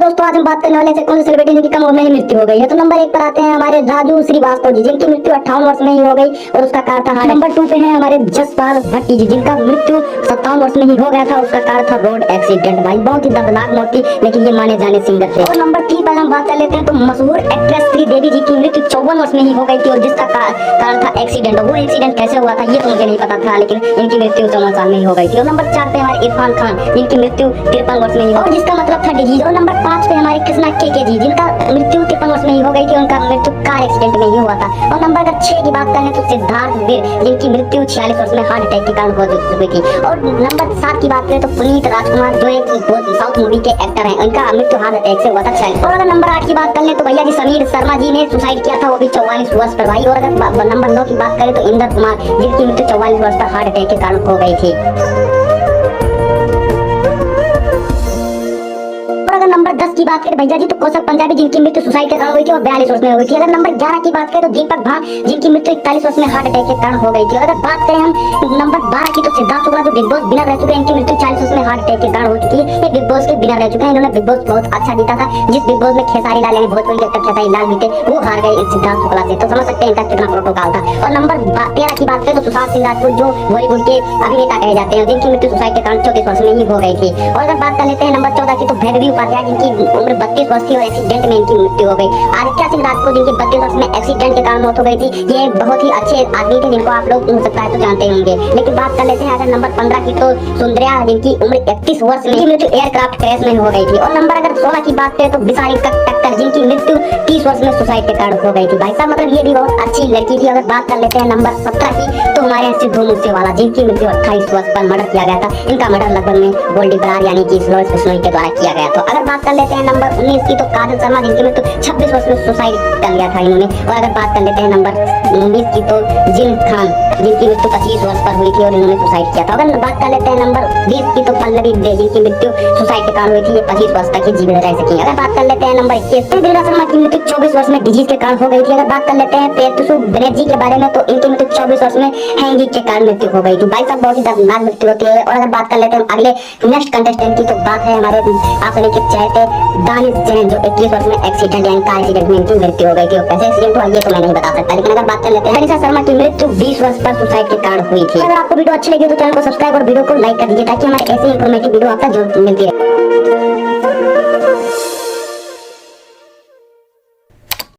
दोस्तों आज हम बात करने वाले हैं कौन से सेलिब्रिटी जिनकी कम उम्र में ही मृत्यु हो गई है। तो नंबर 1 पर आते हैं हमारे राजू श्रीवास्तव जी, जिनकी मृत्यु 58 वर्ष में ही हो गई और उसका कारण था हार्ट। नंबर 2 पे है हमारे जसपाल भट्टी जी, जिनका मृत्यु 57 वर्ष में ही हो गया था, उसका कारण था रोड एक्सीडेंट। भाई बहुत ही दर्दनाक मौत थी, लेकिन ये माने जाने सिंगर थे। और नंबर 3 पर हम बात कर लेते हैं तो मशहूर एक्ट्रेस श्रीदेवी जी की मृत्यु 54 वर्ष में ही हो गई थी और जिसका कारण था एक्सीडेंट। वो एक्सीडेंट कैसे हुआ था ये तो मुझे नहीं पता था, लेकिन इनकी मृत्यु 54 साल में ही हो गई थी। और नंबर 4 पे हमारे इरफान खान, जिनकी मृत्यु 53 वर्ष में ही और जिसका मतलब था डिजीज। और नंबर 5 पे हमारे कृष्णा के जी, जिनका मृत्यु 53 वर्ष में ही हो गई थी, उनका मृत्यु कार एक्सीडेंट में ही हुआ था। और नंबर अगर 6 की बात करें तो सिद्धार्थ वीर, जिनकी मृत्यु 46 वर्ष में हार्ट अटैक के कारण हो चुकी थी। और नंबर 7 की बात करें तो पुनीत राजकुमार, जो एक साउथ मूवी के एक्टर हैं, उनका मृत्यु हार्ट अटैक से हुआ था 46। और अगर नंबर 8 की बात कर ले तो भैया जी समीर शर्मा जी ने सुसाइड किया था, वो भी 44 वर्ष पर भाई। और अगर नंबर 9 की बात करें तो इंद्र कुमार, जिनकी मृत्यु 44 वर्ष पर हार्ट अटैक के कारण हो गई थी। अगर नंबर 10 की बात करें भैया जी तो कौशल पंजाबी, जिनकी मृत्यु सुसाइड के कारण हुई थी और 42 वर्ष में हो गई थी। अगर नंबर 11 की बात करें तो दीपक भाग, जिनकी मृत्यु 41 वर्ष में हार्ट अटैक के कारण हो गई थी। अगर बात करें हम नंबर 12 की तो सिद्धार्थ शुक्ला, जो बिग बॉस बिना रह चुके हैं, इनकी मृत्यु 40 वर्ष में हार्ट अटैक के कारण हो चुकी है। ये बिग बॉस के बिना रह चुके हैं, इन्होंने बिग बॉस बहुत अच्छा जीता था। जिस बिग बॉस में खेसारी लाल यानी भोजपुरी के खेसारी लाल जीते, वो हार गए सिद्धार्थ शुक्ला से। तो समझ सकते हैं इनका कितना प्रोटोकॉल था। और नंबर 13 की बात करें तो सुशांत सिंह राजपूत, जो बॉलीवुड के अभिनेता कहे जाते हैं, जिनकी मृत्यु सुसाइड के कारण 34 वर्ष में ही हो गई थी। और अगर बात कर लेते हैं नंबर 14 की तो भैरवी उपाध्याय, जिनकी उम्र 32 वर्ष थी और एक्सीडेंट में इनकी मृत्यु हो गई। आदित्य सिंह राजपूत, जिनकी 32 वर्ष में एक्सीडेंट के कारण मौत हो गई थी, ये बहुत ही अच्छे आदमी थे, जिनको आप लोग हो सकता है तो जानते होंगे। लेकिन बात कर लेते हैं अगर नंबर 15 की तो सुंदरिया, जिनकी उम्र 31 वर्ष में मृत्यु एयरक्राफ्ट क्रैश में हो गई थी। और नंबर अगर 16 की बात करें तो विशाली कक्कर, जिनकी मृत्यु 30 वर्ष में सुसाइड के कारण हो गई थी। भाई साहब मतलब ये भी बहुत अच्छी लड़की थी। अगर बात कर लेते हैं नंबर 17 की तो हमारे सिद्धू मूसेवाला, जिनकी मृत्यु 28 वर्ष पर मर्डर किया गया था। इनका मर्डर लगभग में गोल्डी बरार यानी कि फ्लोरेंस बिश्नोई के द्वारा किया गया। तो अगर बात कर लेते हैं नंबर 19 की तो काजल शर्मा, जिनकी मृत्यु 26 वर्ष में सुसाइड कर लिया था इन्होंने। और अगर बात कर लेते हैं नंबर 19 की तो जिन खान, जिनकी मृत्यु 25 वर्ष पर हुई थी और इन्होंने सुसाइड किया था। अगर बात कर लेते हैं नंबर 20 की तो पल्लवी दे, जिनकी मृत्यु सुसाइड के कारण हुई थी, ये 25 वर्ष तक ही जीवित रह सकी। अगर बात कर लेते हैं नंबर 21 तो दिलरा शर्मा की मृत्यु 24 वर्ष में डिजीज के कारण हो गई थी। अगर बात कर लेते हैं प्रियतुषु बनर्जी के बारे में तो इनकी मृत्यु 24 वर्ष में हैंगिंग के कारण मृत्यु हो गई थी। भाई साहब बहुत ही दर्दनाक मृत्यु होती है। और अगर बात कर लेते हैं अगले नेक्स्ट कंटेस्टेंट की तो बात है हमारे आप सभी के चहेते दानिश जैन, जो 21 वर्ष में एक्सीडेंट यानी कार एक्सीडेंट में इनकी मृत्यु हो गई थी। और कैसे एक्सीडेंट हुआ ये तो मैं नहीं बता सकता, लेकिन अगर बात कर लेते हैं तनिषा शर्मा की मृत्यु 20 वर्ष पर सुसाइड के कारण हुई थी। अगर आपको वीडियो अच्छी लगी तो चैनल को सब्सक्राइब और वीडियो को लाइक कर दीजिए, ताकि हमारे ऐसे इंफॉर्मेटिव वीडियो आपका जरूर मिलती रहे।